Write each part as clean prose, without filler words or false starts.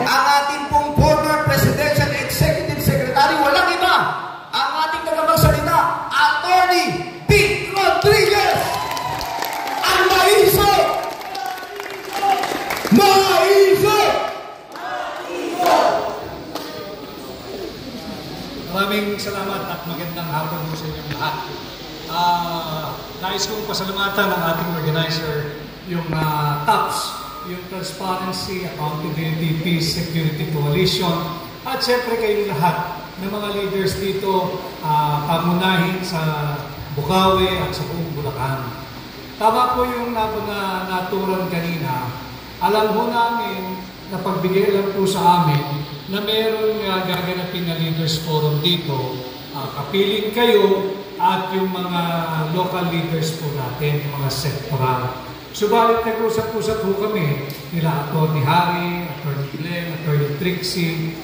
ang ating pong former Presidential Executive Secretary, walang iba, ang ating tagapagsalita, Attorney Pete Rodriguez! Ang maiso! Maiso! Maraming salamat at magandang hapon po sa inyong lahat. Nais kong pasalamatan ang ating organizer, yung TAPS, yung Transparency, Accountability, Peace, Security Coalition, at syempre kayong lahat ng mga leaders dito, pamunahin sa Bukawi at sa buong Bulacan. Tama po yung naturan kanina. Alam ho namin na pagbigay lang po sa amin na meron gaganapin na Leaders Forum dito. Kapiling kayo at yung mga local leaders po natin, yung mga sectoral. Subalit nag-usap-usap po kami nila Atty. Harry, Atty. Glenn, Atty. Trixie,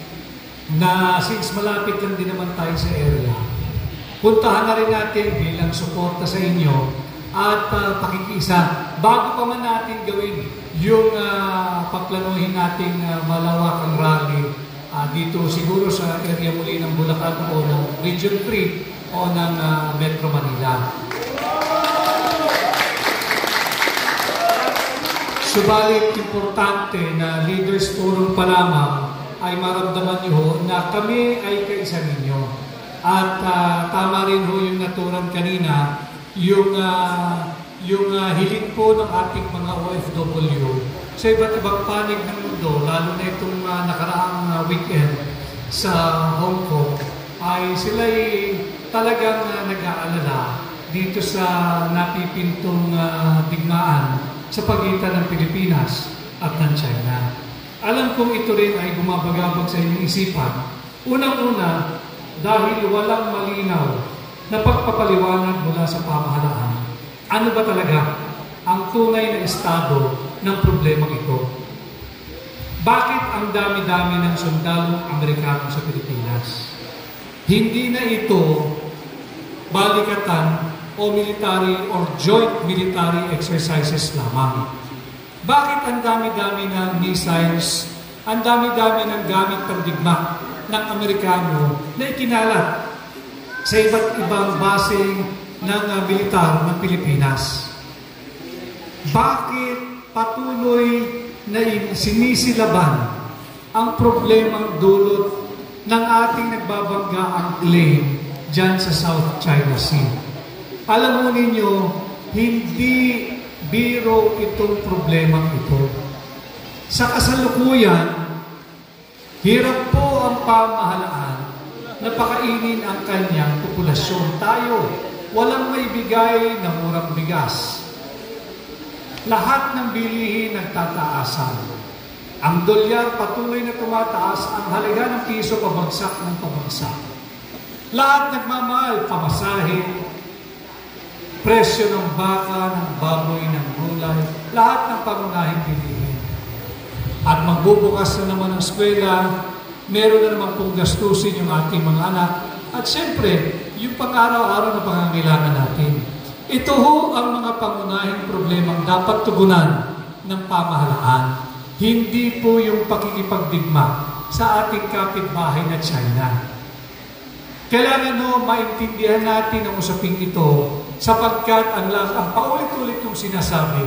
na since malapit lang din naman tayo sa area, puntahan na rin natin bilang suporta sa inyo at pakikiisa. Bago pa man natin gawin yung paplanuhin nating malawakang rally dito siguro sa area muli ng Bulacan o ng Region 3 o ng Metro Manila. Subalit importante na Leaders Forum pa lamang ay maramdaman niyo na kami ay kaisa ninyo. At tama rin ho yung naturan kanina, yung hiling po ng ating mga OFW sa iba't ibang panig ng mundo, lalo na itong nakaraang weekend sa Hong Kong, ay sila'y talagang nag-aalala dito sa napipintong digmaan sa pagitan ng Pilipinas at ng China. Alam kong ito rin ay gumabagabag sa inyong isipan. Unang-una, dahil walang malinaw na pagpapaliwanag mula sa pamahalaan. Ano ba talaga ang tunay na estado ng problemang ito? Bakit ang dami-dami ng sundalong Amerikano sa Pilipinas? Hindi na ito balikatan o military or joint military exercises lamang. Bakit ang dami-dami ng missiles, ang dami-dami ng gamit pandigma ng Amerikano na ikinalat sa iba't ibang base ng militar ng Pilipinas? Bakit patuloy na sinisilaban ang problemang dulot ng ating nagbabanggaang claim dyan sa South China Sea? Alam mo ninyo, hindi biro itong problemang ito. Sa kasalukuyan, hirap po ang pamahalaan na pakainin ang kanyang populasyon. Tayo, walang maibigay na murang bigas. Lahat ng bilihin nagtataasan. Ang dolyar patuloy na tumataas, ang halaga ng piso pabagsak ng pabagsak. Lahat nagmamahal, pamasahe, presyo ng baka, ng baboy, ng gulay, lahat ng pangunahing bilihin. At magbubukas na naman ang eskwela, meron na naman pong gastusin yung ating mga anak, at siyempre, yung pang-araw-araw na pangangailangan natin. Ito ho ang mga pangunahing problemang dapat tugunan ng pamahalaan. Hindi po yung pakikipagdigma sa ating kapitbahay na China. Kailangan maintindihan natin ang usaping ito sapagkat ang paulit-ulit yung sinasabi,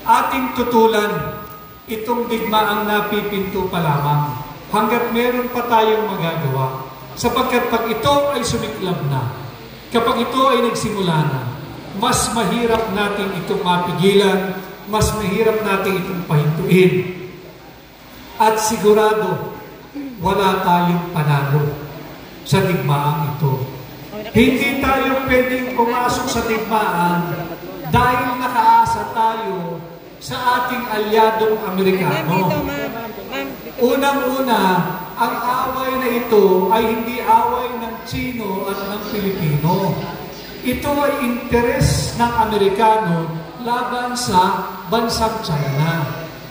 ating tutulan itong digmaang napipinto pa lamang hanggat meron pa tayong magagawa. Sapagkat pag ito ay sumiklab na, kapag ito ay nagsimula na, mas mahirap natin itong mapigilan, mas mahirap natin itong pahintuin. At sigurado, wala tayong panalo sa digmaan ito. Hindi tayo pwedeng pumasok sa digmaan dahil nakaasa tayo sa ating alyadong Amerikano. Unang-una, ang away na ito ay hindi away ng Chino at ng Pilipino. Ito ay interes ng Amerikano laban sa bansang China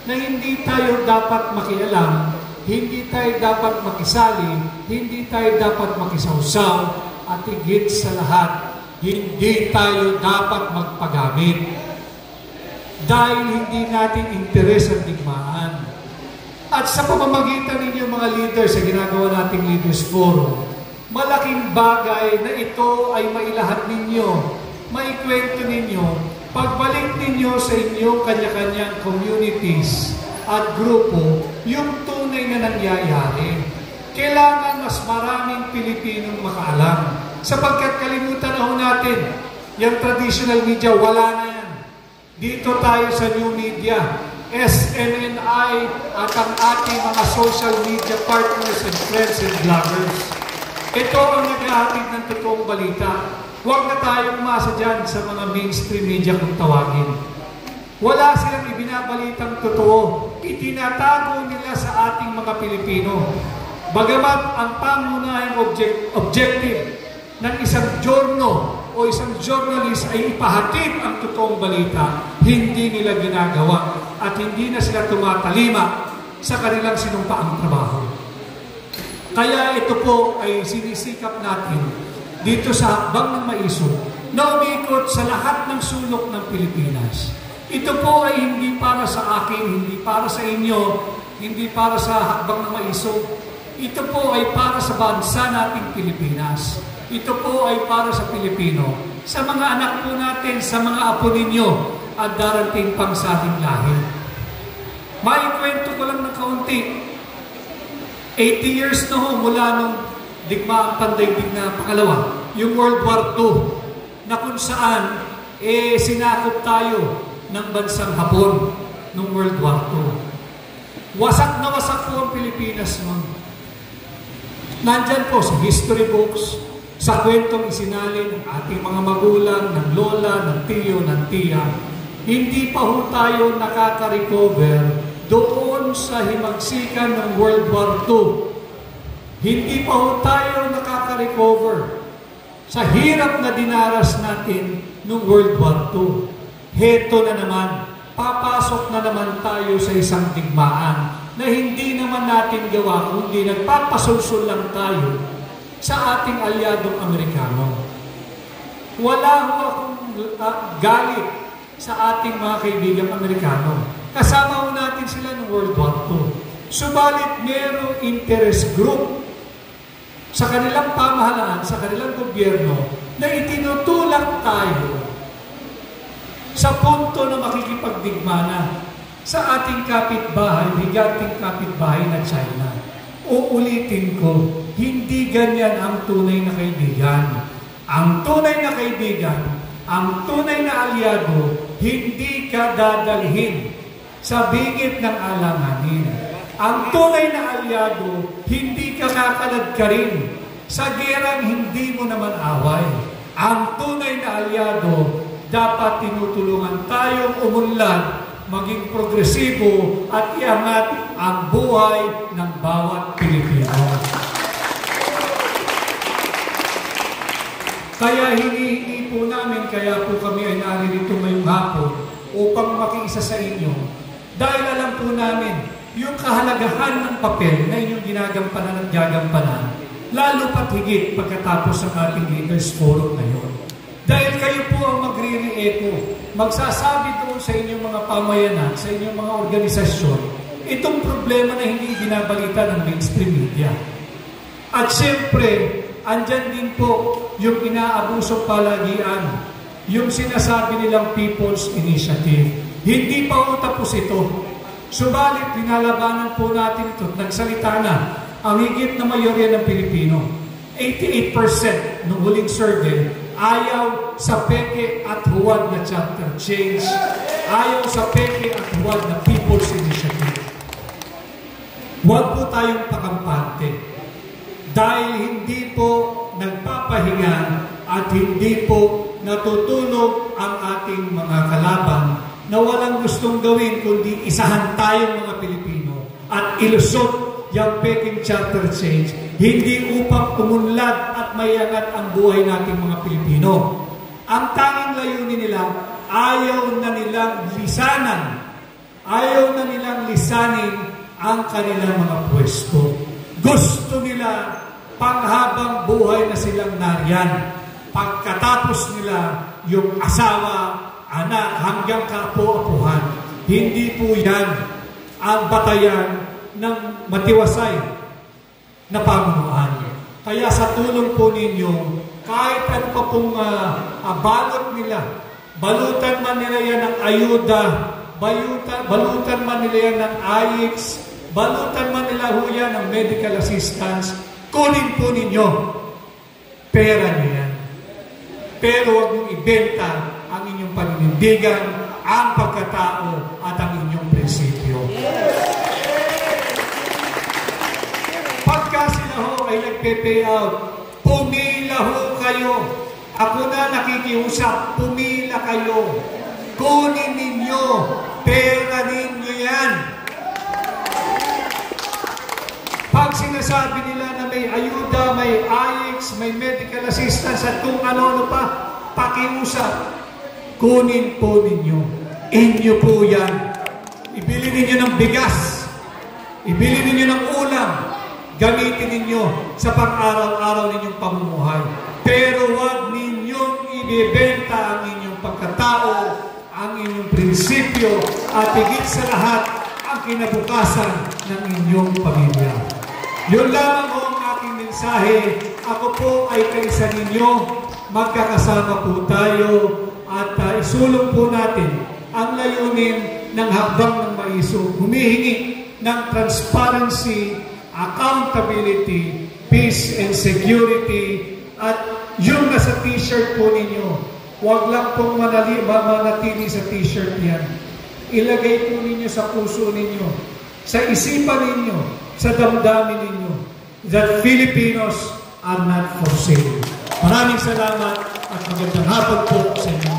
na hindi tayo dapat makialam, hindi tayo dapat makisali, hindi tayo dapat makisawsaw, at higit sa lahat, hindi tayo dapat magpagamit. Dahil hindi natin interes ang digmaan. At sa pamamagitan ninyo mga leaders sa ginagawa nating Leaders Forum, malaking bagay na ito ay mailahat ninyo, maikwento ninyo, pagbalik ninyo sa inyong kanya-kanyang communities at grupo, yung tunay na nangyayari. Kailangan mas maraming Pilipinong makaalam. Sapagkat kalimutan na ho natin, yung traditional media, wala na yan. Dito tayo sa new media, SMNI at ang ating mga social media partners and friends and vloggers. Ito ang naghahatid ng totoong balita. Huwag na tayong umasa dyan sa mga mainstream media kung tawagin. Wala silang ibinabalitang totoo. Itinatago nila sa ating mga Pilipino. Bagamat ang pangunahing objective ng isang journal o isang journalist ay ipahatid ang totoong balita, hindi nila ginagawa at hindi na sila tumatalima sa kanilang sinumpaang trabaho. Kaya ito po ay sinisikap natin dito sa Hakbang ng Maisog na umikot sa lahat ng sulok ng Pilipinas. Ito po ay hindi para sa akin, hindi para sa inyo, hindi para sa Hakbang ng Maisog. Ito po ay para sa bansa nating Pilipinas. Ito po ay para sa Pilipino, sa mga anak po natin, sa mga apo ninyo, at darating pang sa ating lahi. Maikwento ko lang ng kaunti. 80 years na ho mula nung digmaang pandaigdig na pangalawa, yung World War II, na kung saan sinakop tayo ng bansang Hapon nung World War II. Wasak na wasak po ang Pilipinas noon. Nandyan po sa history books, sa kwentong isinalin ng ating mga magulang, ng lola, ng tiyo, ng tiya. Hindi pa ho tayo nakaka-recover doon sa himagsikan ng World War II. Hindi pa ho tayo nakaka-recover sa hirap na dinaras natin noong World War II. Heto na naman, papasok na naman tayo sa isang digmaan na hindi naman natin gawa, kundi nagpapasulsul lang tayo sa ating alyadong Amerikano. Wala ho akong galit sa ating mga kaibigang Amerikano. Kasama ho natin sila ng World War II. Subalit merong interest group sa kanilang pamahalaan, sa kanilang gobyerno, na itinutulak tayo sa punto na makikipagdigma na sa ating kapitbahay, higanting kapitbahay na China. Uulitin ko, hindi ganyan ang tunay na kaibigan. Ang tunay na kaibigan, ang tunay na alyado, hindi ka dadalhin sa bingit ng alanganin. Ang tunay na alyado, hindi ka kakalad ka rin sa gerang hindi mo naman away. Ang tunay na alyado, dapat tinutulungan tayong umunlad, maging progresibo at iangat ang buhay ng bawat Pilipino. Kaya hinihingi po namin, kaya po kami ay naririto ngayong hapon upang makiisa sa inyo. Dahil alam po namin, yung kahalagahan ng papel na inyong ginagampanan at gagampanan, lalo pat higit pagkatapos ng ating Leaders Forum ngayon. Dahil kayo po ang magre-re-echo, magsasabi doon sa inyong mga pamayanan, sa inyong mga organisasyon, itong problema na hindi binabalita ng mainstream media. At siyempre, andyan din po yung inaabusong palagian, yung sinasabi nilang People's Initiative. Hindi pa po tapos ito. Subalit, pinalabanan po natin ito. Nagsalita na ang higit na mayorya ng Pilipino. 88% ng huling survey ayaw sa peke at huwad na chapter change. Ayaw sa peke at huwad na People's Initiative. Huwag po tayong pakampante. Dahil hindi po nagpapahinga at hindi po natutulog ang ating mga kalaban na walang gustong gawin kundi isahan tayong mga Pilipino at ilusot yung peking chapter change, hindi upang umunlad at mayangat ang buhay nating mga Pilipino. Ang tanging layunin nila, ayaw na nilang lisanan, ayaw na nilang lisanin ang kanilang mga pwesto. Gusto nila panghabang buhay na silang nariyan. Pagkatapos nila yung asawa, anak, hanggang kapo-apuhan. Hindi po yan ang batayan ng matiwasay na pamunuan. Kaya sa tulong po ninyo, kahit ano pa pong balot nila, balutan man nila yan ng ayuda, balutan man nila yan ng AIX, balutan man nila ho yan ng medical assistance, kunin po ninyo. Pera nyo yan. Pero huwag nyo ibenta ang inyong paninindigan, ang pagkatao at ang inyong prinsipyo. Pagka sila ho ay nagpe-pay out, pumila ho kayo. Ako na nakikiusap, pumila kayo. Kunin ninyo, pera ninyo yan. Pag sinasabi nila na may ayuda, may AIX, may medical assistance at kung ano-ano pa, pakiusap, kunin po ninyo. Inyo po yan. Ibili ninyo ng bigas. Ibili ninyo ng ulam. Gamitin ninyo sa pang-araw-araw ninyong pamumuhay. Pero huwag ninyong ibibenta ang inyong pagkatao, ang inyong prinsipyo, at higit sa lahat, ang kinabukasan ng inyong pamilya. Yun lamang ho ang aking mensahe. Ako po ay kaisa ninyo. Magkakasama po tayo at isulong po natin ang layunin ng hakbang ng maiso. Humihingi ng transparency, accountability, peace and security, at yung nasa t-shirt po ninyo, huwag lang pong manatili sa t-shirt yan. Ilagay po ninyo sa puso ninyo, sa isipan ninyo, sa damdamin ninyo, that Filipinos are not for sale. Maraming salamat at magandang hapon po sa inyo.